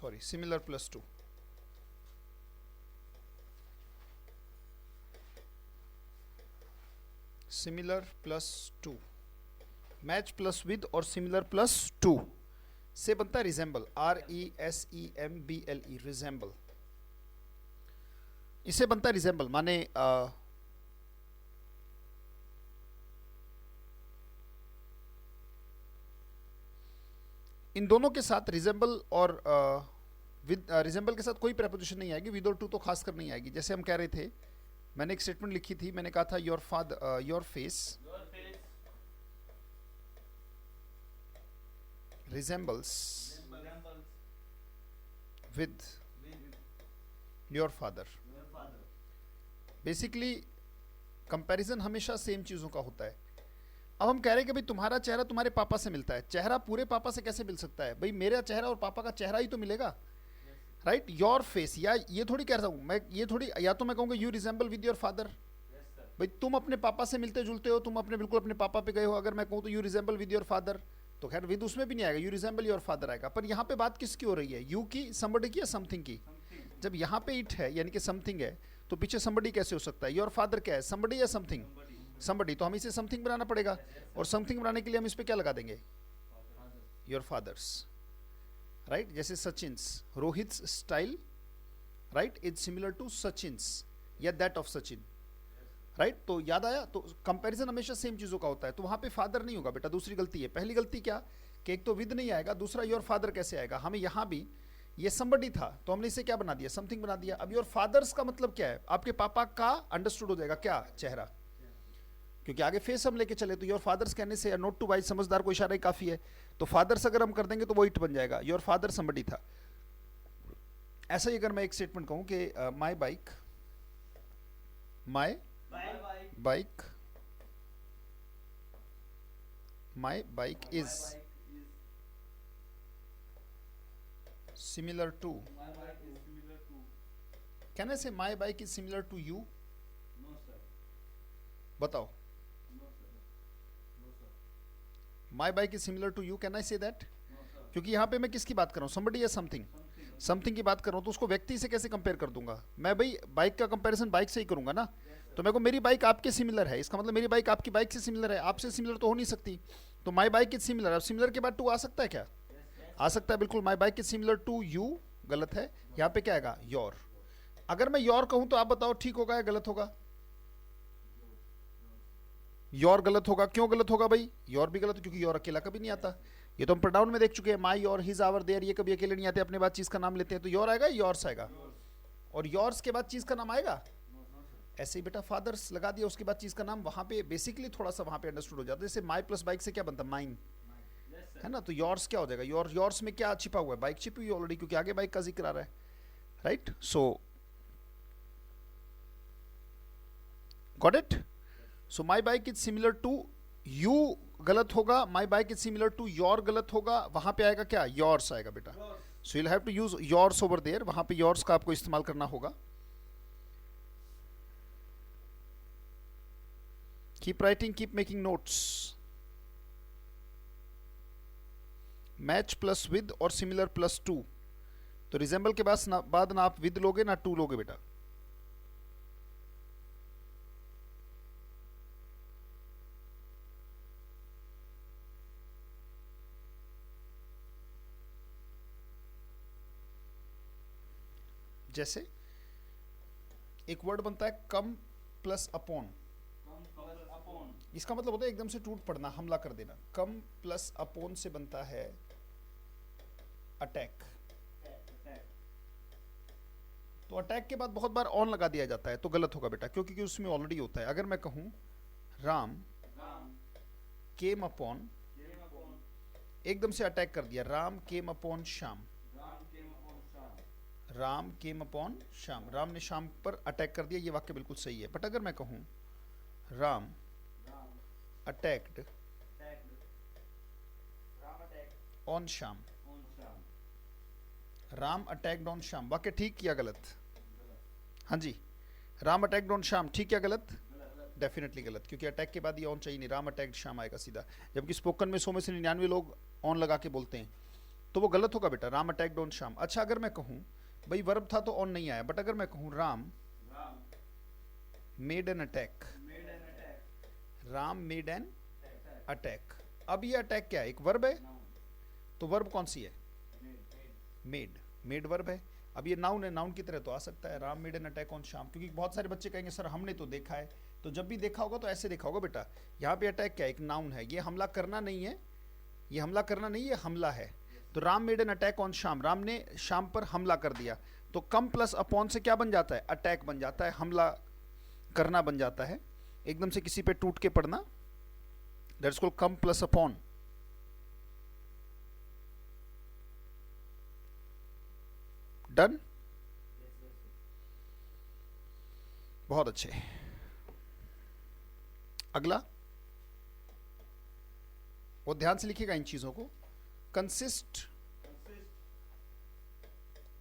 Sorry, similar plus to, similar plus to, match plus with और similar plus to से बनता है resemble, RESEMBLE, resemble. इसे बनता है रिजेंबल, माने इन दोनों के साथ रिजेंबल और विद, रिजेंबल के साथ कोई प्रेपोजिशन नहीं आएगी, विद और टू तो खास कर नहीं आएगी। जैसे हम कह रहे थे, मैंने एक स्टेटमेंट लिखी थी, मैंने कहा था your father, your face resembles with your father। Basically comparison हमेशा सेम चीजों का होता है। अब हम कह रहे हैं कि भाई तुम्हारा चेहरा तुम्हारे पापा से मिलता है, चेहरा पूरे पापा से कैसे मिल सकता है? भाई मेरा चेहरा और पापा का चेहरा ही तो मिलेगा, राइट? योर फेस, या ये थोड़ी कह रहा हूं मैं, ये थोड़ी, या तो मैं कहूंगा you resemble with your father, भाई तुम अपने पापा से मिलते जुलते हो, तुम अपने बिल्कुल अपने पापा पे गए हो। अगर मैं कहूँ तो you resemble with your father, तो खैर विद उसमें भी नहीं आएगा, यू रिजेंबल योर फादर आएगा। पर यहाँ पे बात किसकी हो रही है? यू की, समबडी की, या समथिंग की? जब यहाँ पे इट है यानी कि समथिंग है, तो पीछे समबडी कैसे हो सकता है? योर फादर क्या है, समबडी या समथिंग? समबडी। तो हम इसे समथिंग बनाना पड़ेगा, और समथिंग बनाने के लिए हम इस पे क्या लगा देंगे? Your fathers, right? जैसे Sachin's, Rohit's style, right, is similar to Sachin's या दैट ऑफ सचिन, राइट? तो याद आया? तो कंपैरिजन हमेशा सेम चीजों का होता है। तो वहां पे फादर नहीं होगा बेटा, दूसरी गलती है। पहली गलती क्या कि एक तो विद नहीं आएगा, दूसरा योर फादर कैसे आएगा? हमें यहां भी ये समबडी था तो हमने इसे क्या बना दिया? समथिंग बना दिया। अब योर फादर्स का मतलब क्या है? आपके पापा का अंडरस्टूड हो जाएगा क्या? चेहरा, क्योंकि आगे फेस हम लेके चले, तो योर फादर्स कहने से नोट टू वाइज समझदार को इशारा ही काफी है। तो फादर्स अगर हम कर देंगे तो वो इट बन जाएगा, योर फादर समबडी था। ऐसा ही अगर मैं एक स्टेटमेंट कहूं कि my bike, my bike, my bike is similar to, can I say my bike is similar to you? बताओ, my bike is similar to you, can I say that? क्योंकि यहां पे मैं किसकी बात कर रहा हूं, समबडी या समथिंग? समथिंग की बात कर रहा हूं, तो उसको व्यक्ति से कैसे कंपेयर कर दूंगा मैं? भाई बाइक का कंपैरिजन बाइक से ही करूंगा ना। तो मेरे को मेरी बाइक आपके सिमिलर है, इसका मतलब मेरी बाइक आपकी बाइक से सिमिलर है, आपसे सिमिलर तो हो नहीं सकती। तो माई बाइक इज सिमिलर, अब सिमिलर के बाद टू आ सकता है क्या? आ सकता है, बिल्कुल। My bike is similar to you गलत है, यहाँ पे क्या आएगा? योर। अगर मैं योर कहूं तो आप बताओ ठीक होगा या गलत होगा? योर गलत होगा। क्यों गलत होगा भाई? योर भी गलत है क्योंकि योर अकेला कभी नहीं आता। ये तो हम प्रोनाउन में देख चुके हैं, माई, योर, हिज, आवर, देयर, ये कभी अकेले नहीं आते, अपने बाद चीज का नाम लेते हैं। तो योर आएगा, योर्स आएगा, और योर्स के बाद चीज का नाम आएगा। ऐसे ही बेटा फादर्स लगा दिया, उसके बाद चीज का नाम, वहां पे बेसिकली थोड़ा सा वहां पे अंडरस्टूड हो जाता है। जैसे माई प्लस बाइक से क्या बनता? माइन, है ना? तो योर्स क्या हो जाएगा? योर्स में क्या छिपा हुआ है? बाइक छिपी हुई ऑलरेडी, क्योंकि आगे बाइक का जिक्र आ रहा है, right? So got it? So my bike is similar to you गलत होगा, my bike is similar to your गलत होगा, वहां पे आएगा क्या? योर्स आएगा बेटा। So you have to use yours over there, वहां पे योर्स का आपको इस्तेमाल करना होगा। Keep writing, keep making notes. Match plus with और सिमिलर प्लस टू, तो रिजेंबल के बाद ना आप विद लोगे ना टू लोगे बेटा। जैसे एक वर्ड बनता है कम प्लस अपॉन, इसका मतलब होता है एकदम से टूट पड़ना, हमला कर देना। कम प्लस अपॉन से बनता है अटैक। तो अटैक के बाद बहुत बार ऑन लगा दिया जाता है, तो गलत होगा बेटा, क्योंकि उसमें ऑलरेडी होता है। अगर मैं कहूं राम केम अपॉन, एकदम से अटैक कर दिया, Ram came upon Shyam, Ram came upon Shyam, Ram ने श्याम पर अटैक कर दिया, ये वाक्य बिल्कुल सही है। बट अगर मैं कहूं Ram attacked on Shyam, Ram attacked on Shyam, वाक्य ठीक या गलत? हाँ जी, राम अटैक्ड ऑन श्याम, ठीक या गलत? डेफिनेटली गलत, क्योंकि अटैक के बाद ये ऑन चाहिए नहीं, राम अटैक्ड श्याम आएगा सीधा। जबकि स्पोकन में 100 में से 99 लोग ऑन लगा के बोलते हैं, तो वो गलत होगा बेटा, राम अटैक्ड ऑन श्याम। अच्छा अगर मैं कहूं भाई वर्ब था तो ऑन नहीं आया, बट अगर मैं कहूं Ram made an attack, Ram made an attack, अब ये अटैक क्या है, एक वर्ब है, तो वर्ब कौन सी है, मेड, मेड वर्ब है। अब ये नाउन है, नाउन की तरह तो आ सकता है, Ram made an attack on Shyam, क्योंकि बहुत सारे बच्चे कहेंगे सर हमने तो देखा है, तो जब भी देखा होगा तो ऐसे देखा होगा बेटा। यहाँ पे अटैक क्या है, एक नाउन है, ये हमला करना नहीं है, ये हमला करना नहीं, ये हमला है। तो Ram made an attack on Shyam, Ram ने श्याम पर हमला कर दिया, तो कम प्लस अपॉन से क्या बन जाता है, अटैक बन जाता है, हमला करना बन जाता है, एकदम से किसी पे टूट के पड़ना, that's called come plus upon. Done, बहुत अच्छे। अगला, वो ध्यान से लिखिएगा इन चीजों को, consist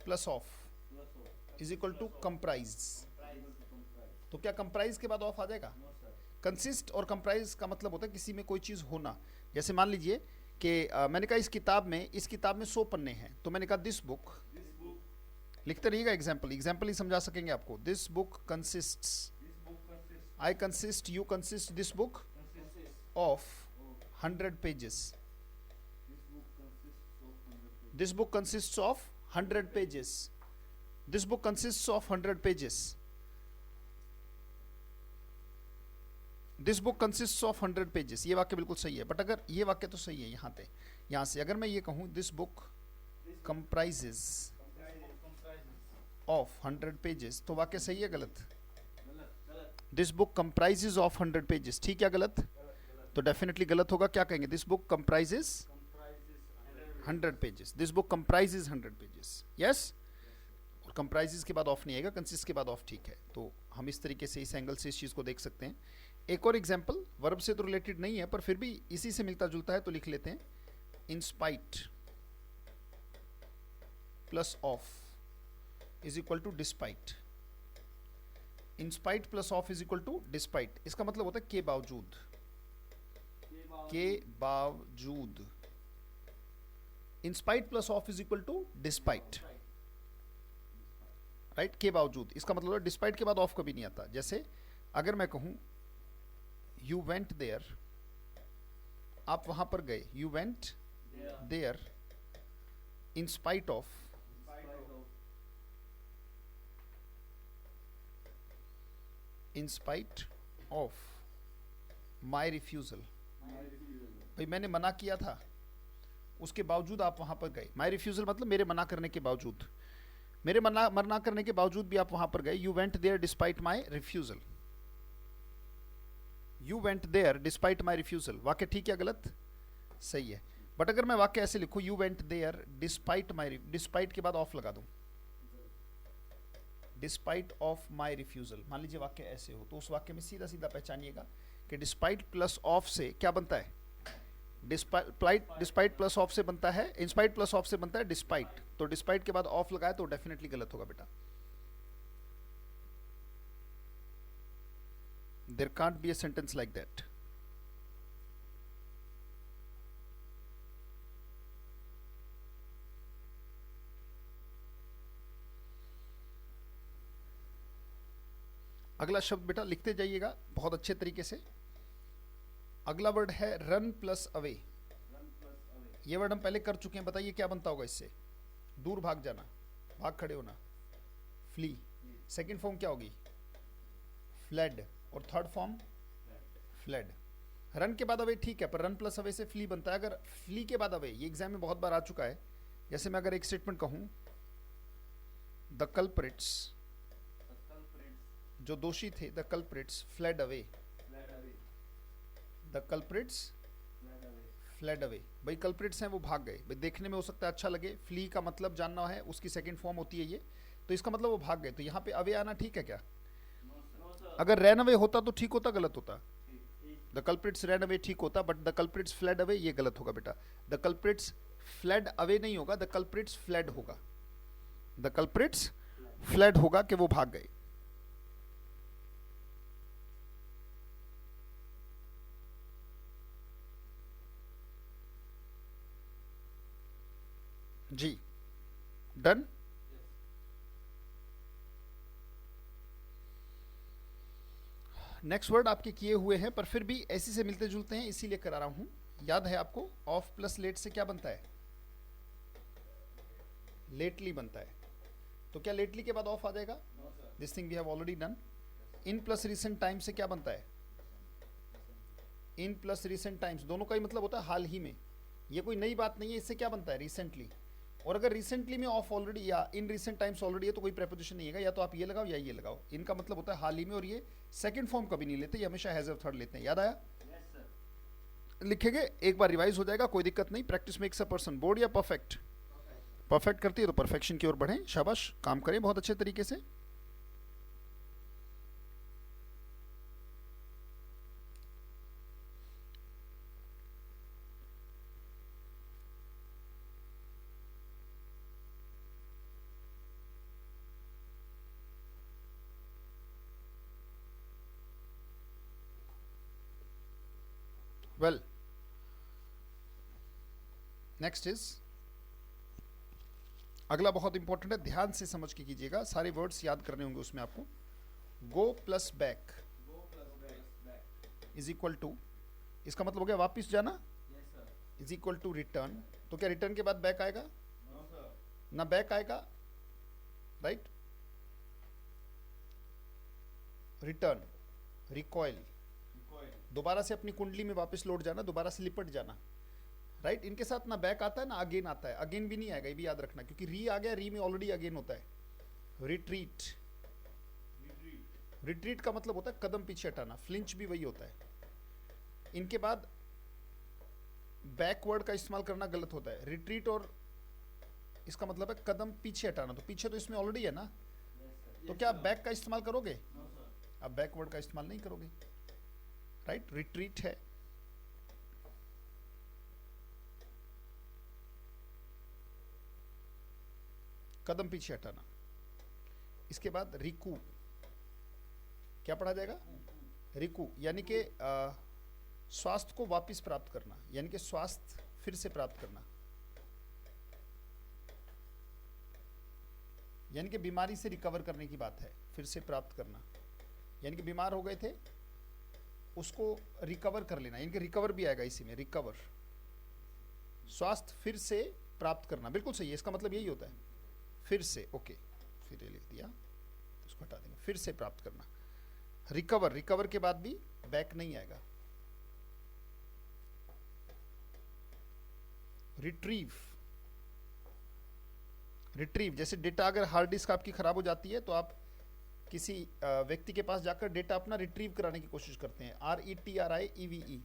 plus of is equal to comprise. तो क्या कंप्राइज के बाद ऑफ आ जाएगा? कंसिस्ट और कंप्राइज का मतलब होता है किसी में कोई चीज होना। जैसे मान लीजिए कि मैंने कहा इस किताब में 100 पन्ने हैं, तो मैंने कहा दिस बुक, लिखते रहिएगा एग्जाम्पल, एग्जाम्पल ही समझा सकेंगे आपको। This book consists, I consist, you consist, this book of 100 pages, this book consists of 100 pages, this book consists of 100 pages, this book consists of 100 pages. ये वाक्य बिल्कुल सही है, बट अगर ये वाक्य तो सही है यहाँ से अगर मैं ये कहूँ this book comprises of 100 pages, तो वाक्य सही है गलत? This book comprises of 100 pages, ठीक है गलत? तो डेफिनेटली गलत होगा। क्या कहेंगे? This book comprises 100 pages, this book comprises 100 pages, yes. और कंप्राइजेस के बाद ऑफ नहीं आएगा, कंसिस्ट के बाद ऑफ, ठीक है। तो हम इस तरीके से, इस एंगल से इस चीज को देख सकते हैं। एक और एग्जाम्पल, वर्ब से तो रिलेटेड नहीं है पर फिर भी इसी से मिलता जुलता है, तो लिख लेते हैं। In spite plus of is equal to despite, in spite plus of is equal to despite. इसका मतलब होता है के बावजूद, के बावजूद। In spite plus of is equal to despite, right, के बावजूद। इसका मतलब है डिस्पाइट के बाद ऑफ कभी नहीं आता। जैसे अगर मैं कहूं यू वेंट देयर, आप वहां पर गए, you went there in spite of, in spite of my refusal, भाई मैंने मना किया था उसके बावजूद आप वहां पर गए। माई रिफ्यूजल मतलब मेरे मना करने के बावजूद, मेरे मना करने के बावजूद भी आप वहां पर गए। You went there despite my refusal, you went there despite my refusal. वाक्य ठीक है गलत? सही है। बट अगर मैं वाक्य ऐसे लिखूं, you went there despite my, despite के बाद ऑफ लगा दूं, डिस्पाइट ऑफ माई रिफ्यूजल, मान लीजिए वाक्य ऐसे हो, तो उस वाक्य में सीधा सीधा पहचानिएगा कि डिस्पाइट प्लस ऑफ से क्या बनता है, डिस्पाइट प्लस ऑफ से बनता है, इंस्पाइट प्लस ऑफ से बनता है डिस्पाइट। तो डिस्पाइट के बाद ऑफ लगाए तो डेफिनेटली गलत होगा बेटा। There can't be a sentence like that. अगला शब्द बेटा लिखते जाइएगा बहुत अच्छे तरीके से। अगला वर्ड है रन प्लस अवे। ये वर्ड हम पहले कर चुके हैं, बताइए क्या बनता होगा इससे? दूर भाग जाना, भाग खड़े होना, फ्ली। सेकंड फॉर्म क्या होगी? फ्लेड। और थर्ड फॉर्म फ्लेड। रन के बाद अवे ठीक है, पर रन प्लस अवे से फ्ली बनता है। अगर फ्ली के बाद अवे, ये एग्जाम में बहुत बार आ चुका है। जैसे मैं अगर एक स्टेटमेंट कहूं, द कल्प्रिट्स, जो दोषी थे, the culprits fled away, the culprits fled away. भाई कल्प्रिट्स हैं वो भाग गए। भाई देखने में हो सकता है अच्छा लगे, फ्ली का मतलब जानना है, उसकी सेकंड फॉर्म होती है ये, तो इसका मतलब वो भाग गए। तो यहाँ पे अवे आना ठीक है क्या? अगर रैन अवे होता तो ठीक होता, गलत होता? द कल्प्रिट्स रैन अवे ठीक होता, but the culprits fled away ये गलत होगा बेटा। द कल्प्रिट्स फ्लेड अवे नहीं होगा, द कल्प्रिट्स फ्लेड होगा, द कल्प्रिट्स फ्लेड होगा कि वो भाग गए। जी डन। नेक्स्ट वर्ड आपके किए हुए हैं पर फिर भी ऐसी से मिलते जुलते हैं इसीलिए करा रहा हूं। याद है आपको ऑफ प्लस लेट से क्या बनता है? लेटली बनता है। तो क्या लेटली के बाद ऑफ आ जाएगा? This thing we have already done. In plus recent time से क्या बनता है? इन प्लस रिसेंट टाइम्स, दोनों का ही मतलब होता है हाल ही में। ये कोई नई बात नहीं है। इससे क्या बनता है? रिसेंटली। और अगर रिसेंटली में ऑफ ऑलरेडी या इन रिसेंट टाइम्स ऑलरेडी है तो कोई प्रेपोजिशन नहीं है, या तो आप ये लगाओ या ये लगाओ। इनका मतलब होता है हाल ही में, और ये सेकंड फॉर्म कभी नहीं लेते, ये हमेशा हैज ऑफ थर्ड लेते हैं। याद आया? लिखेंगे, एक बार रिवाइज हो जाएगा, कोई दिक्कत नहीं। Practice makes a person board या परफेक्ट? परफेक्ट करती है तो परफेक्शन की ओर बढ़ें। शाबाश, काम करें बहुत अच्छे तरीके से। वेल, नेक्स्ट इज, अगला बहुत इंपॉर्टेंट है, ध्यान से समझ के कीजिएगा, सारे वर्ड्स याद करने होंगे उसमें आपको। Go plus back is equal to, इसका मतलब हो गया वापिस जाना, इज इक्वल टू रिटर्न। तो क्या रिटर्न के बाद बैक आएगा? ना बैक आएगा, राइट? रिटर्न, रिकॉइल, दोबारा से अपनी कुंडली में वापस लौट जाना, दोबारा से लिपट जाना, राइट? इनके साथ ना बैक आता है ना अगेन आता है। अगेन भी नहीं आएगा, ये भी याद रखना, क्योंकि री आ गया, री में ऑलरेडी अगेन होता है। रिट्रीट, रिट्रीट का मतलब होता है कदम पीछे हटाना। फ्लिंच भी वही होता है। इनके बाद बैकवर्ड का इस्तेमाल करना गलत होता है। रिट्रीट और इसका मतलब है कदम पीछे हटाना, तो पीछे तो इसमें ऑलरेडी है ना, तो क्या आप बैक का इस्तेमाल करोगे? आप बैकवर्ड का इस्तेमाल नहीं करोगे, राइट? रिट्रीट है। कदम पीछे हटाना। इसके बाद रिकू, क्या पढ़ा जाएगा? रिकू यानी कि स्वास्थ्य को वापस प्राप्त करना, यानी कि स्वास्थ्य फिर से प्राप्त करना, यानी कि बीमारी से रिकवर करने की बात है। फिर से प्राप्त करना यानी कि बीमार हो गए थे, उसको रिकवर कर लेना, यानी कि रिकवर भी आएगा इसी में, रिकवर, स्वास्थ्य फिर से प्राप्त करना। बिल्कुल सही है, इसका मतलब यही होता है, फिर से। ओके, फिर ये लिख दिया, इसको हटा देंगे। फिर से प्राप्त करना, रिकवर, रिकवर के बाद भी बैक नहीं आएगा। रिट्रीव, रिट्रीव जैसे डेटा, अगर हार्ड डिस्क आपकी खराब हो जाती है तो आप किसी व्यक्ति के पास जाकर डेटा अपना रिट्रीव कराने की कोशिश करते हैं। RETRIEVE,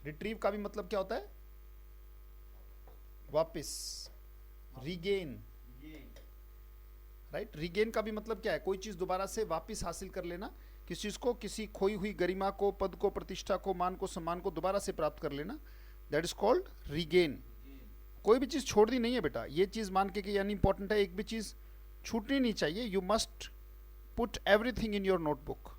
रिट्रीव का भी मतलब क्या होता है? वापस, रीगेन, राइट? रीगेन का भी मतलब क्या है? कोई चीज दोबारा से वापस हासिल कर लेना, किसी चीज को, किसी खोई हुई गरिमा को, पद को, प्रतिष्ठा को, मान को, सम्मान को दोबारा से प्राप्त कर लेना, दैट इज कॉल्ड रीगेन। कोई भी चीज छोड़नी नहीं है बेटा, ये चीज मान के कि यानी इंपॉर्टेंट है, एक भी चीज छूटनी नहीं चाहिए। You must put everything in your notebook.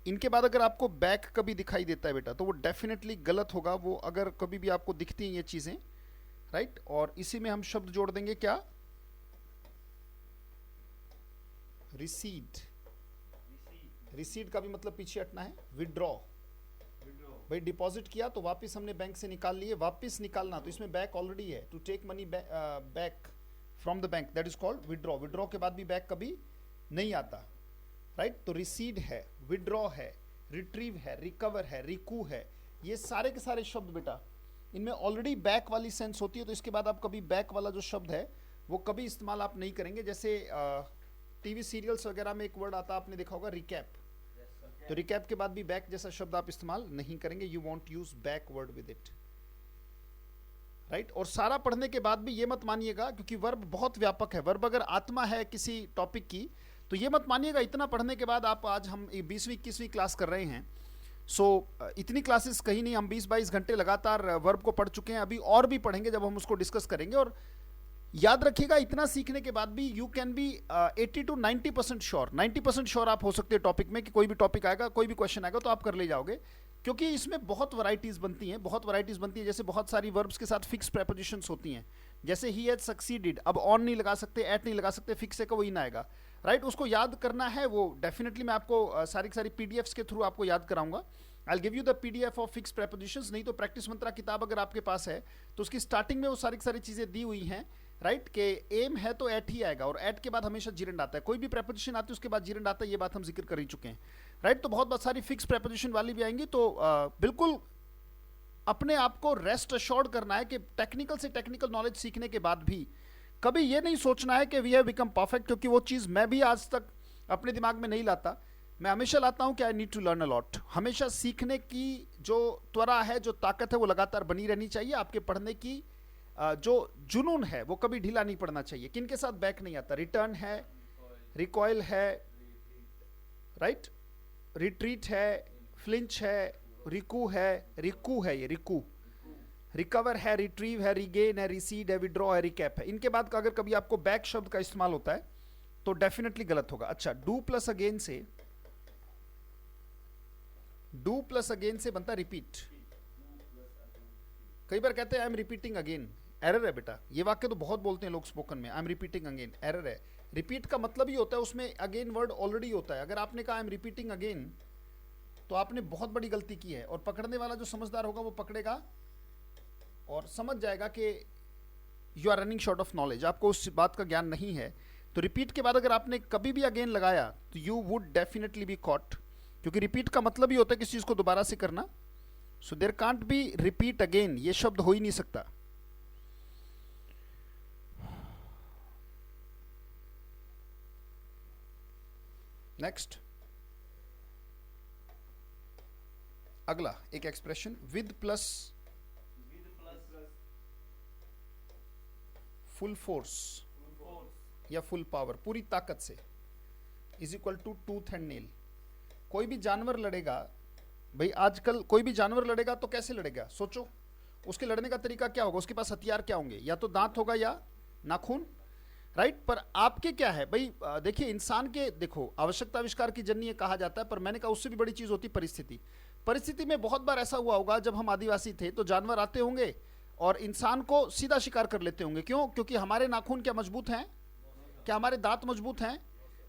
इनके बाद अगर आपको बैक कभी दिखाई देता है बेटा तो वो डेफिनेटली गलत होगा, वो अगर कभी भी आपको दिखती हैं ये चीजें, राइट? और इसी में हम शब्द जोड़ देंगे, क्या? रिसीड, रिसीड का भी मतलब पीछे हटना है। विड्रॉ, भाई डिपॉजिट किया तो वापस हमने बैंक से निकाल लिए, वापस निकालना, तो इसमें बैक ऑलरेडी है। To take money back from the bank, that is called withdraw. Withdraw के बाद भी बैक कभी नहीं आता, राइट? तो रिसीड है, विड्रॉ है, रिट्रीव है, रिकवर है, रिकू है, ये सारे के सारे शब्द बेटा इनमें ऑलरेडी बैक वाली सेंस होती है। तो इसके बाद आप कभी बैक वाला जो शब्द है वो कभी इस्तेमाल आप नहीं करेंगे। जैसे टीवी सीरियल्स वगैरह में एक वर्ड आता है, आपने देखा होगा, रिकैप। तो रिकैप के बाद भी बैक जैसा शब्द आप इस्तेमाल नहीं करेंगे। You want use back word with it, right? और सारा पढ़ने के बाद भी ये मत मानिएगा, क्योंकि वर्ब बहुत व्यापक है। वर्ब अगर आत्मा है किसी टॉपिक की तो ये मत मानिएगा इतना पढ़ने के बाद आप, आज हम 20वीं 21वीं क्लास कर रहे हैं, इतनी क्लासेस कहीं नहीं, हम 20-22 घंटे लगातार वर्ब को पढ़ चुके हैं, अभी और भी पढ़ेंगे जब हम उसको डिस्कस करेंगे। और याद रखिएगा, इतना सीखने के बाद भी you can be 80 to 90% sure, 90% sure आप हो सकते हैं टॉपिक में कि कोई भी टॉपिक आएगा, कोई भी क्वेश्चन आएगा तो आप कर ले जाओगे, क्योंकि इसमें बहुत वैरायटीज बनती हैं, बहुत वैरायटीज बनती हैं। जैसे बहुत सारी वर्ब्स के साथ फिक्स प्रेपोजिशंस होती हैं, जैसे ही हैज सक्सीडेड, अब ऑन नहीं लगा सकते, एट नहीं लगा सकते, फिक्स है का वही ना आएगा, राइट। उसको याद करना है, वो डेफिनेटली मैं आपको सारी सारी पीडीएफ्स के थ्रू आपको याद कराऊंगा। I give you the PDF of fix prepositions. नहीं तो प्रैक्टिस मंत्रा किताब अगर आपके पास है तो उसकी स्टार्टिंग में वो सारी सारी चीजें दी हुई हैं, राइट, के एम है तो एट ही आएगा, और एट के बाद हमेशा जीरेंड आता है। कोई भी प्रेपोजिशन आती है उसके बाद जीरेंड आता है, ये बात हम जिक्र कर ही चुके हैं, राइट। तो बहुत सारी फिक्स प्रेपोजिशन वाली भी आएंगी। तो बिल्कुल अपने आप को रेस्ट अश्योर्ड करना है कि टेक्निकल से टेक्निकल नॉलेज सीखने के बाद भी कभी ये नहीं सोचना है कि वी हैव बिकम परफेक्ट, क्योंकि वो चीज़ मैं भी आज तक अपने दिमाग में नहीं लाता। मैं हमेशा लाता हूं कि I need to learn a lot. हमेशा सीखने की जो त्वरा है, जो ताकत है, वो लगातार बनी रहनी चाहिए। आपके पढ़ने की जो जुनून है वो कभी ढीला नहीं पड़ना चाहिए। किन के साथ बैक नहीं आता, रिटर्न है, रिकॉयल है, राइट, रिट्रीट है, फ्लिंच है, रिकू है, रिकू है, ये रिकू, रिकवर है, रिट्रीव है, रिगेन है, रिसीड है, विड्रॉ है, रिकैप है। इनके बाद का अगर कभी आपको बैक शब्द का इस्तेमाल होता है तो डेफिनेटली गलत होगा। अच्छा, डू प्लस अगेन से, डू प्लस अगेन से बनता रिपीट। कई बार कहते हैं I am repeating again, error है बेटा। ये वाक्य तो बहुत बोलते हैं लोग स्पोकन में, I am repeating again, error है। रिपीट का मतलब ही होता है उसमें अगेन वर्ड ऑलरेडी होता है। अगर आपने कहा आई एम रिपीटिंग अगेन तो आपने बहुत बड़ी गलती की है, और पकड़ने वाला जो समझदार होगा वो पकड़ेगा और समझ जाएगा कि you are running short of knowledge, आपको उस बात का ज्ञान नहीं है। तो रिपीट के बाद अगर आपने कभी भी अगेन लगाया तो you would definitely be caught, क्योंकि रिपीट का मतलब ही होता है किसी चीज को दोबारा से करना। So there can't be repeat again, ये शब्द हो ही नहीं सकता। नेक्स्ट, अगला एक expression, with plus full force या फुल पावर, पूरी ताकत से, is equal to tooth and nail. कोई भी जानवर लड़ेगा भाई, आजकल कोई भी जानवर लड़ेगा तो कैसे लड़ेगा, सोचो। उसके लड़ने का तरीका क्या होगा, उसके पास हथियार क्या होंगे, या तो दांत होगा या नाखून, राइट। पर आपके क्या है भाई, देखिए इंसान के, देखो आवश्यकता आविष्कार की जननी कहा जाता है, पर मैंने कहा उससे भी बड़ी चीज होती परिस्थिति। परिस्थिति में बहुत बार ऐसा हुआ होगा जब हम आदिवासी थे तो जानवर आते होंगे और इंसान को सीधा शिकार कर लेते होंगे। क्यों? क्योंकि हमारे नाखून क्या मजबूत हैं, क्या हमारे दांत मजबूत हैं,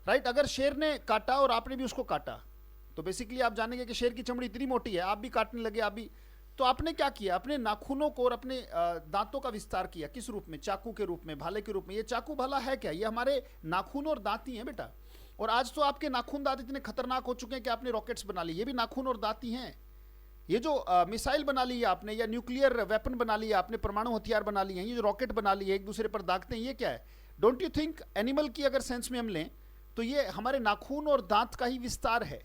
राइट। अगर शेर ने काटा और आपने भी उसको काटा तो बेसिकली आप जानेंगे कि शेर की चमड़ी इतनी मोटी है, आप भी काटने लगे, आप भी, तो आपने क्या किया, अपने नाखूनों को और अपने दांतों का विस्तार किया। किस रूप में? चाकू के रूप में, भाले के रूप में। ये चाकू भाला है क्या, ये हमारे नाखून और दांत ही हैं बेटा। और आज तो आपके नाखून दांत इतने खतरनाक हो चुके हैं कि आपने रॉकेट्स बना ली, ये भी नाखून और दांत ही हैं। ये जो मिसाइल बना ली है आपने, या न्यूक्लियर वेपन बना लिया आपने, परमाणु हथियार बना लिए हैं, ये जो रॉकेट बना लिए एक दूसरे पर दागते हैं, ये क्या है? डोंट यू थिंक एनिमल की अगर सेंस में हम लें तो ये हमारे नाखून और दांत का ही विस्तार है।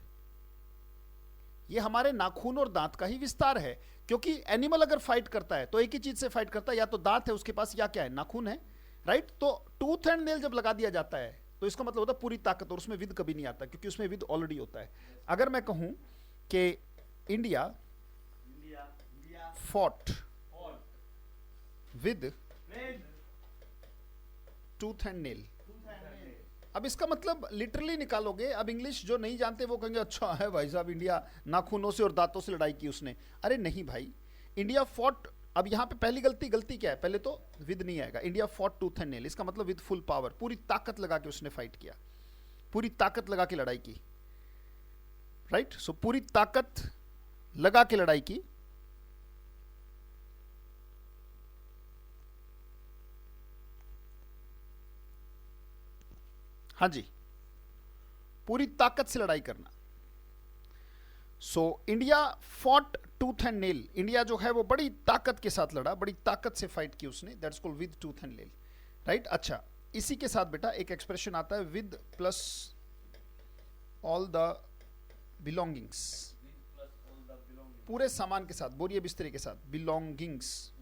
ये हमारे नाखून और दांत का ही विस्तार है, क्योंकि एनिमल अगर फाइट करता है तो एक ही चीज से फाइट करता है, या तो दांत है उसके पास, या क्या है, नाखून है, राइट। तो टूथ एंड नेल जब लगा दिया जाता है तो इसका मतलब होता है पूरी ताकत, और उसमें विद कभी नहीं आता, क्योंकि उसमें विद ऑलरेडी होता है। अगर मैं कहूं कि India fought with tooth and nail, अब इसका मतलब लिटरली निकालोगे, अब इंग्लिश जो नहीं जानते वो कहेंगे अच्छा है भाई साहब, इंडिया नाखूनों से और दांतों से लड़ाई की उसने। अरे नहीं भाई, इंडिया फॉट, अब यहाँ पे पहली गलती क्या है, पहले तो विद नहीं आएगा, India fought tooth and nail, इसका मतलब विद फुल पावर, पूरी ताकत लगा के उसने फाइट किया, पूरी ताकत लगा के लड़ाई की, राइट। सो पूरी ताकत लगा के लड़ाई की। हाँ जी, पूरी ताकत से लड़ाई करना। So India fought tooth and nail, India जो है वो बड़ी ताकत के साथ लड़ा, बड़ी ताकत से फाइट की उसने, that's called with tooth and nail, right. अच्छा, इसी के साथ बेटा एक एक्सप्रेशन आता है, with plus all the belongings, पूरे सामान के साथ, बोरिए बिस्तरे के साथ, belongings,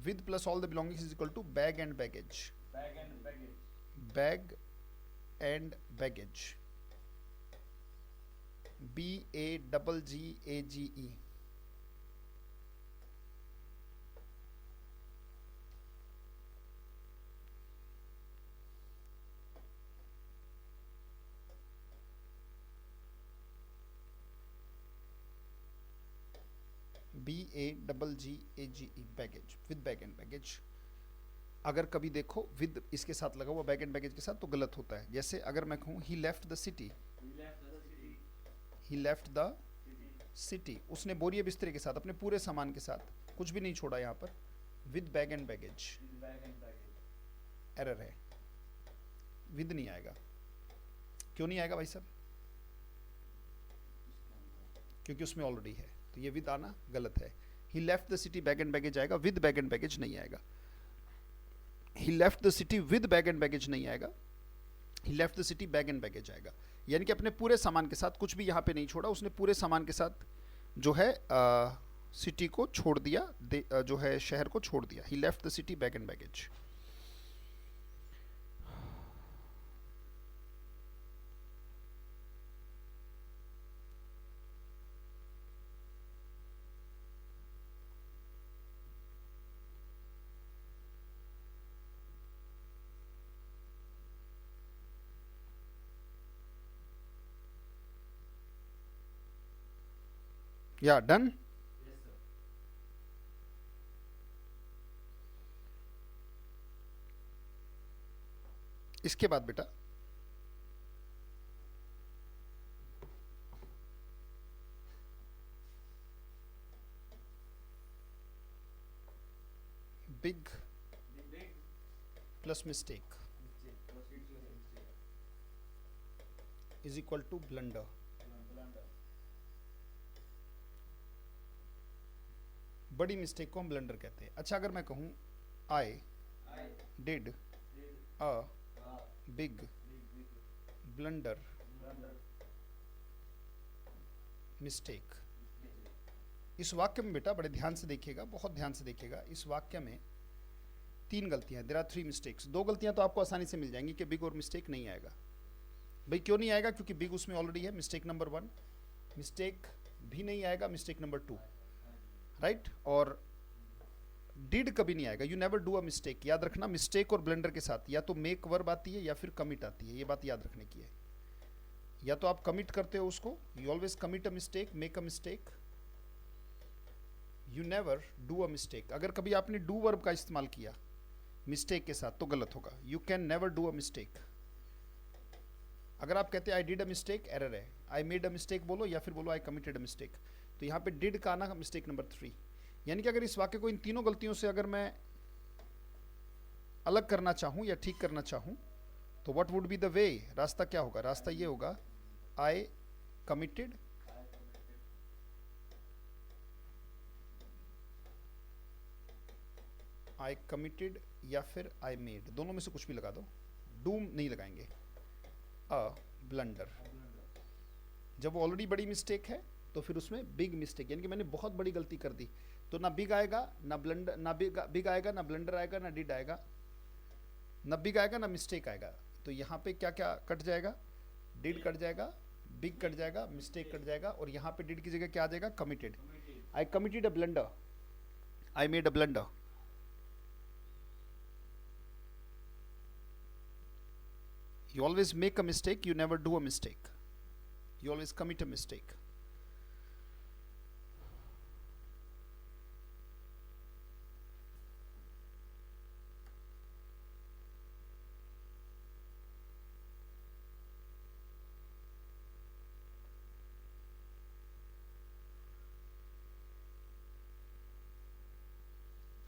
with plus all the belongings is equal to bag and baggage, bag and baggage, BAGGAGE। BAGGE baggage, with bag and baggage. अगर कभी देखो विद इसके साथ लगा हुआ बैग एंड बैगेज के साथ तो गलत होता है। जैसे अगर मैं कहूँ he left the city, he left the city, उसने बोरिए बिस्तरे के साथ अपने पूरे सामान के साथ कुछ भी नहीं छोड़ा यहाँ पर, with bag and baggage, error है, विद नहीं आएगा। क्यों नहीं आएगा भाई साहब? क्योंकि उसमें ऑलरेडी है, तो ये विद आना गलत है। He left the city bag and baggage आएगा, विद बैग एंड बैगेज नहीं आएगा। He left the city with bag and baggage नहीं आएगा, he left the city bag and baggage आएगा। यानी कि अपने पूरे सामान के साथ कुछ भी यहाँ पे नहीं छोड़ा, उसने पूरे सामान के साथ जो है सिटी को छोड़ दिया, जो है शहर को छोड़ दिया। He left the city bag and baggage. या डन। इसके बाद बेटा big plus mistake is equal to blunder. बड़ी मिस्टेक को हम ब्लंडर कहते हैं। अच्छा, अगर मैं कहूं I did a big blunder mistake, इस वाक्य में बेटा बड़े ध्यान से देखिएगा, बहुत ध्यान से देखिएगा। इस वाक्य में 3 गलतियां, देयर आर 3 मिस्टेक्स। 2 गलतियां तो आपको आसानी से मिल जाएंगी कि बिग और मिस्टेक नहीं आएगा। भाई क्यों नहीं आएगा? क्योंकि बिग उसमें ऑलरेडी है, मिस्टेक नंबर 1। मिस्टेक भी नहीं आएगा, मिस्टेक नंबर 2, राइट। और डिड कभी नहीं आएगा, you never do a mistake. याद रखना, मिस्टेक और ब्लंडर के साथ या तो मेक वर्ब आती है या फिर कमिट आती है, ये बात याद रखने की है। या तो आप कमिट करते हो उसको, you always commit a mistake, make a mistake, you never do a mistake. अगर कभी आपने डू वर्ब का इस्तेमाल किया मिस्टेक के साथ तो गलत होगा, you can never do a mistake. अगर आप कहते हैं I did a mistake, error है। आई मेड अ मिस्टेक बोलो या फिर बोलो आई कमिटेड अ मिस्टेक। तो यहाँ पे डिड का आना मिस्टेक नंबर 3। यानी कि अगर इस वाक्य को इन तीनों गलतियों से अगर मैं अलग करना चाहूँ या ठीक करना चाहूँ तो what would be the way? रास्ता क्या होगा? रास्ता ये होगा आई कमिटेड या फिर आई मेड, दोनों में से कुछ भी लगा दो, डू नहीं लगाएंगे। अ ब्लंडर, जब वो ऑलरेडी बड़ी मिस्टेक है तो फिर उसमें बिग मिस्टेक, यानी कि मैंने बहुत बड़ी गलती कर दी, तो ना बिग आएगा ना ब्लंडर, ना बिग आएगा ना ब्लंडर आएगा ना डिड आएगा, ना बिग आएगा ना मिस्टेक आएगा। तो यहाँ पे क्या क्या कट जाएगा? डिड कट जाएगा, बिग कट जाएगा, मिस्टेक कट जाएगा, और यहाँ पे डिड की जगह क्या आ जाएगा? Committed. I committed a blunder, I made a blunder. You always make a mistake, you never do a mistake. You always commit a mistake.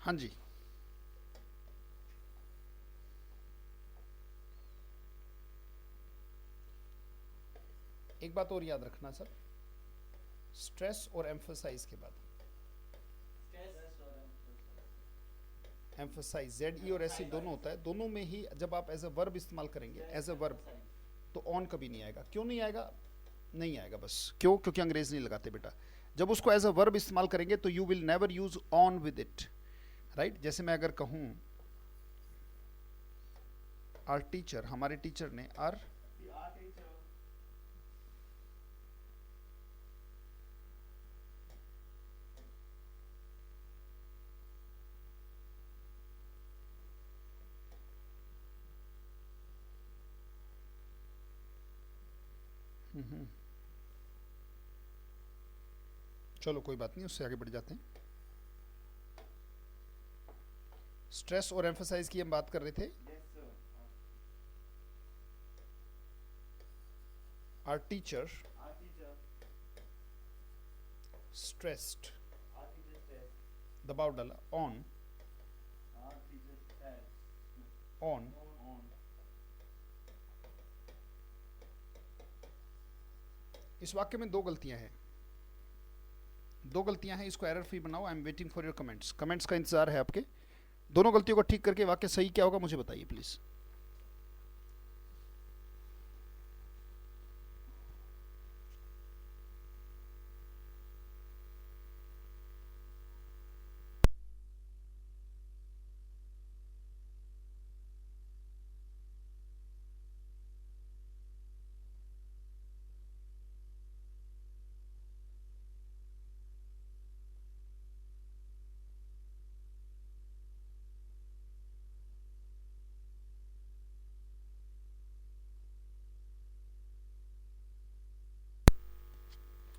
हाँ जी, एक बात और याद रखना सर, स्ट्रेस और एम्फसाइज के बाद, एम्फसाइज ZE और SE दोनों होता है, दोनों में ही जब आप एज अ वर्ब इस्तेमाल करेंगे, एज अ वर्ब, तो ऑन कभी नहीं आएगा। क्यों नहीं आएगा? नहीं आएगा बस। क्यों? क्योंकि अंग्रेज नहीं लगाते बेटा। जब उसको एज अ वर्ब इस्तेमाल करेंगे तो you will never use on with it, right. जैसे मैं अगर कहूँ आर टीचर, हमारे टीचर ने, आर चलो कोई बात नहीं, उससे आगे बढ़ जाते हैं। स्ट्रेस और एम्फसाइज की हम बात कर रहे थे। आर टीचर स्ट्रेस्ड, दबाव डाला, ऑन इस वाक्य में दो गलतियां हैं, इसको एरर फ्री बनाओ। I am waiting for your comments, comments का इंतजार है आपके। दोनों गलतियों को ठीक करके वाक्य सही क्या होगा मुझे बताइए please.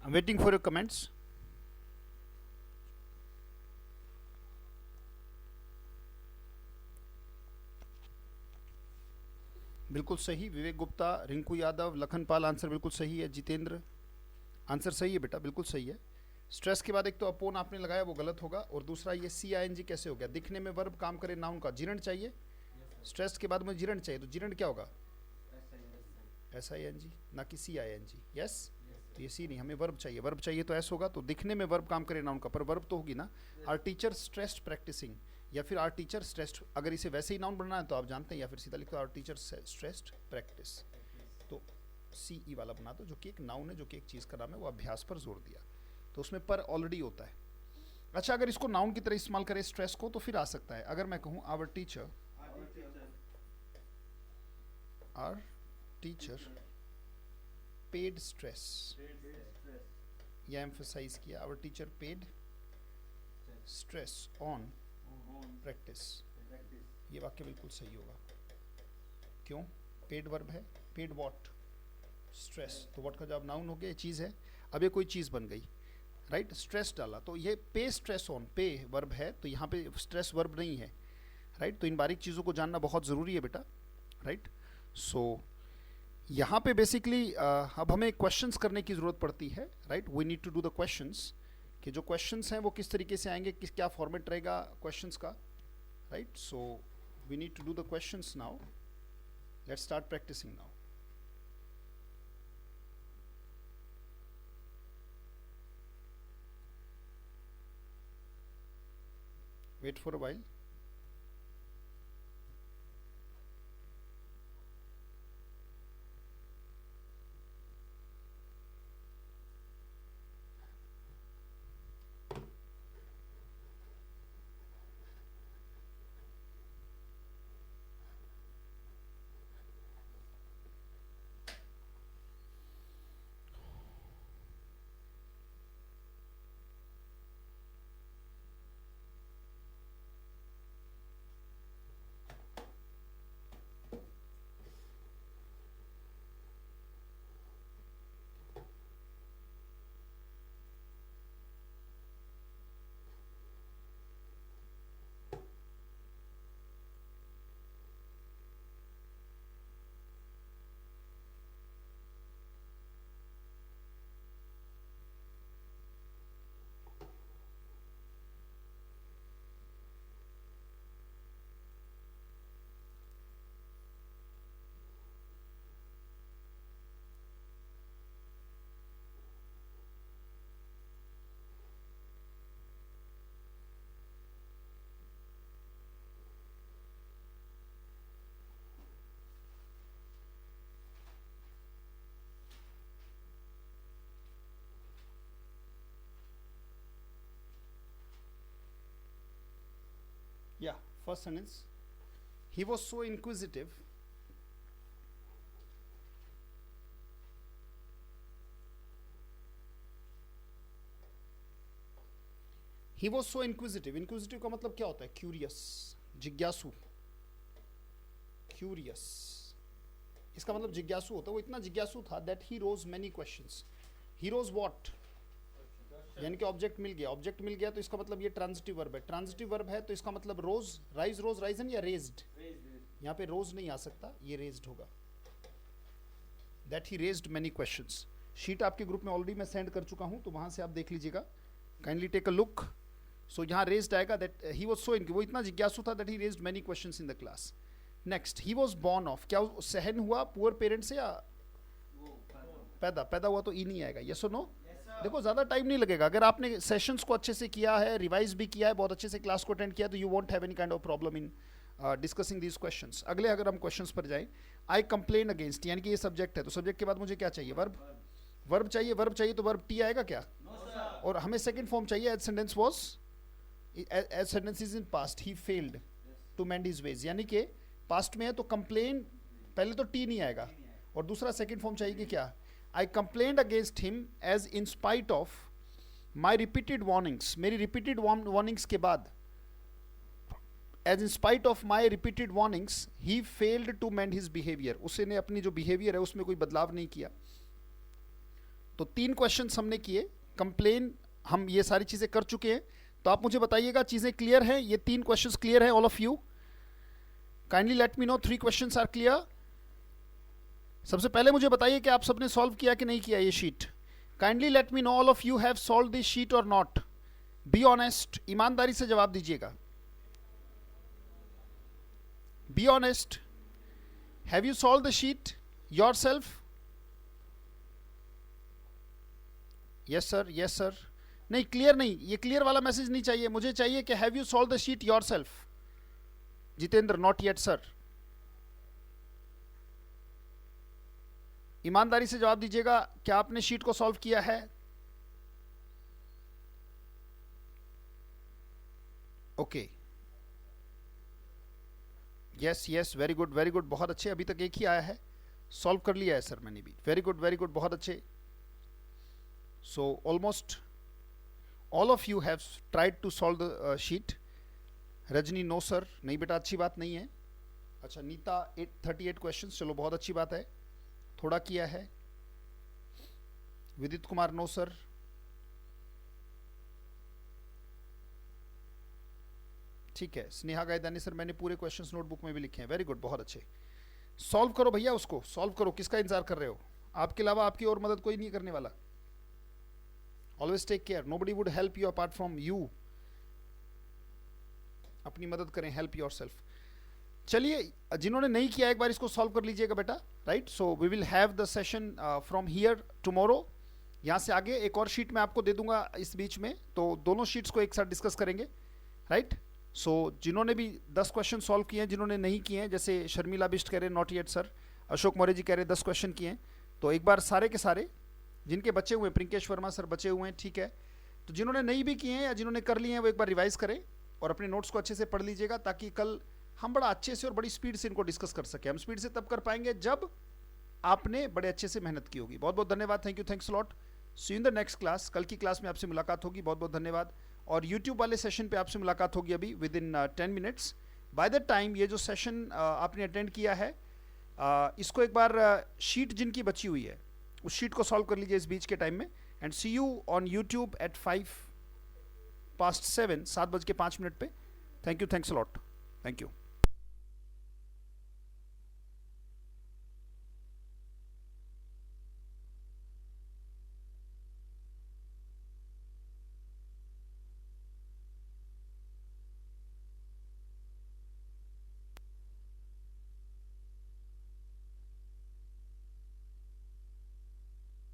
I am waiting for your comments. बिल्कुल सही, विवेक गुप्ता, रिंकू यादव, लखन पाल, आंसर बिल्कुल सही है। जितेंद्र, आंसर सही है बेटा, बिल्कुल सही है। स्ट्रेस के बाद एक तो अपोन आपने लगाया वो गलत होगा, और दूसरा ये सी आई एन जी कैसे हो गया? दिखने में वर्ब काम करे नाउन का, जिरण चाहिए। स्ट्रेस के बाद मुझे जिरण चाहिए, तो जिरण क्या होगा? एस आई एन जी, ना कि सी आई एन जी। यस, तो ये सी नहीं, हमें वर्ब चाहिए, वर्ब चाहिए तो एस होगा। तो दिखने में वर्ब काम करे नाउन का, पर वर्ब तो होगी ना। आर टीचर स्ट्रेस्ड प्रैक्टिसिंग, या फिर आर टीचर स्ट्रेस्ड, अगर इसे वैसे ही नाउन बनाना है तो आप जानते हैं, या फिर सीधा लिखो आर टीचर स्ट्रेस्ड प्रैक्टिस, तो सी ई वाला बना दो, जो कि एक नाउन है, जो कि एक चीज़ का नाम है, वो अभ्यास पर जोर दिया, तो उसमें पर ऑलरेडी होता है। अच्छा, अगर इसको नाउन की तरह इस्तेमाल करें स्ट्रेस को, तो फिर आ सकता है, अगर मैं कहूँ आवर टीचर पेड स्ट्रेस, या एम्फसाइज किया, our teacher paid stress on practice, ये वाक्य बिल्कुल सही होगा। क्यों? पेड वर्ब है, पेड वॉट? स्ट्रेस, तो वॉट का जवाब नाउन हो गया, चीज़ है। अब ये कोई चीज़ बन गई, राइट? स्ट्रेस डाला, तो ये पे स्ट्रेस ऑन, पे वर्ब है, तो यहाँ पे स्ट्रेस वर्ब नहीं है, राइट? तो इन बारीक चीज़ों को जानना बहुत ज़रूरी है बेटा, राइट? सो यहाँ पे बेसिकली अब हमें क्वेश्चंस करने की ज़रूरत पड़ती है, right? We need to do the questions, कि जो क्वेश्चंस हैं वो किस तरीके से आएंगे, किस क्या फॉर्मेट रहेगा क्वेश्चंस का, right? So we need to do the questions now, let's start practicing now. Wait for a while. Yeah, first sentence. He was so inquisitive. He was so inquisitive. Inquisitive का मतलब क्या होता है? Curious, जिज्ञासु, curious, इसका मतलब जिज्ञासु होता है। वो इतना जिज्ञासु था that he rose many questions. He rose what? यानी कि ऑब्जेक्ट मिल गया, ऑब्जेक्ट मिल गया तो इसका मतलब ये ट्रांजिटिव वर्ब है, ट्रांजिटिव वर्ब है तो इसका मतलब रोज, रोज राइजन या रेज्ड, यहाँ पे रोज नहीं आ सकता, ये रेज्ड होगा। That he raised many questions. Sheet आपके ग्रुप में ऑलरेडी मैं सेंड कर चुका हूँ, तो वहाँ से आप देख लीजिएगा, काइंडली टेक अ लुक। सो यहाँ रेज्ड आएगा, दैट ही वाज सो वो इतना जिज्ञासु था that he raised many questions in the class. Next, he was born of, क्या सहन हुआ पुअर पेरेंट्स से या पैदा हुआ, तो ई नहीं आएगा, यस और नो। देखो ज़्यादा टाइम नहीं लगेगा, अगर आपने सेशंस को अच्छे से किया है, रिवाइज भी किया है, बहुत अच्छे से क्लास को अटेंड किया, तो you want have any kind of problem in discussing these questions. अगले अगर हम क्वेश्चंस पर जाएं, आई कंप्लेन अगेंस्ट, यानी कि ये सब्जेक्ट है, तो सब्जेक्ट के बाद मुझे क्या चाहिए, वर्ब चाहिए, तो वर्ब टी आएगा क्या, और हमें सेकंड फॉर्म चाहिए, as sentence was, as sentence is in past, he failed to mend his ways, यानी कि पास्ट में है तो कंप्लेन पहले तो टी नहीं आएगा, और दूसरा सेकंड फॉर्म चाहिए कि क्या, I complained against him as in spite of my repeated warnings, मेरी repeated warnings के बाद, as in spite of my repeated warnings he failed to mend his behavior, उसने अपनी जो behavior है उसमें कोई बदलाव नहीं किया। तो 3 क्वेश्चंस हमने किए, कंप्लेन हम ये सारी चीज़ें कर चुके हैं, तो आप मुझे बताइएगा चीज़ें क्लियर हैं, ये 3 क्वेश्चंस क्लियर हैं all of you, kindly let me know 3 questions are clear. सबसे पहले मुझे बताइए कि आप सबने सॉल्व किया कि नहीं किया ये sheet, kindly let me know all of you have solve this sheet और नॉट, बी ऑनेस्ट, ईमानदारी से जवाब दीजिएगा, be honest, have you solve the sheet yourself, yes sir, yes sir, नहीं क्लियर नहीं, ये क्लियर वाला मैसेज नहीं चाहिए, मुझे चाहिए कि have you solve the sheet yourself, Jitendra, not yet sir, ईमानदारी से जवाब दीजिएगा, क्या आपने शीट को सॉल्व किया है, okay, yes yes, very good very good, बहुत अच्छे, अभी तक एक ही आया है, सॉल्व कर लिया है सर मैंने भी, वेरी गुड, बहुत अच्छे। So almost all of you have tried to solve the sheet. Rajni, no sir, नहीं बेटा, अच्छी बात नहीं है। अच्छा, नीता 38 क्वेश्चन, चलो बहुत अच्छी बात है, थोड़ा किया है। विदित कुमार, नो सर, ठीक है। स्नेहा गायदानी, सर मैंने पूरे क्वेश्चंस नोटबुक में भी लिखे हैं, वेरी गुड, बहुत अच्छे, सॉल्व करो भैया, उसको सॉल्व करो, किसका इंतजार कर रहे हो, आपके अलावा आपकी और मदद कोई नहीं करने वाला। Always take care, nobody would help you apart from you, अपनी मदद करें, हेल्प योरसेल्फ। चलिए, जिन्होंने नहीं किया एक बार इसको सॉल्व कर लीजिएगा बेटा, right. So we will have the session from here tomorrow, यहाँ से आगे एक और शीट मैं आपको दे दूंगा इस बीच में, तो दोनों शीट्स को एक साथ डिस्कस करेंगे, राइट। सो जिन्होंने भी 10 क्वेश्चन सॉल्व किए हैं, जिन्होंने नहीं किए हैं, जैसे शर्मिला बिष्ट कह रहे not yet sir, Ashok Maurya ji कह रहे 10 क्वेश्चन किए हैं, तो एक बार सारे के सारे जिनके बचे हुए हैं, प्रिंकेश वर्मा सर बचे हुए हैं, ठीक है, तो जिन्होंने नहीं भी किए हैं या जिन्होंने कर लिए हैं वो एक बार रिवाइज करें और अपने नोट्स को अच्छे से पढ़ लीजिएगा, ताकि कल हम बड़ा अच्छे से और बड़ी स्पीड से इनको डिस्कस कर सके। हम स्पीड से तब कर पाएंगे जब आपने बड़े अच्छे से मेहनत की होगी। बहुत बहुत धन्यवाद, thank you, thanks lot, see you in the next class. कल की क्लास में आपसे मुलाकात होगी, बहुत बहुत धन्यवाद। और यूट्यूब वाले सेशन पे आपसे मुलाकात होगी अभी with in 10 minutes. By the time ये जो सेशन आपने अटेंड किया है, इसको एक बार शीट जिनकी बची हुई है उस शीट को सॉल्व कर लीजिए इस बीच के टाइम में, and see you on YouTube at 5 past 7, 7:05 पे। Thank you, thanks lot, thank you.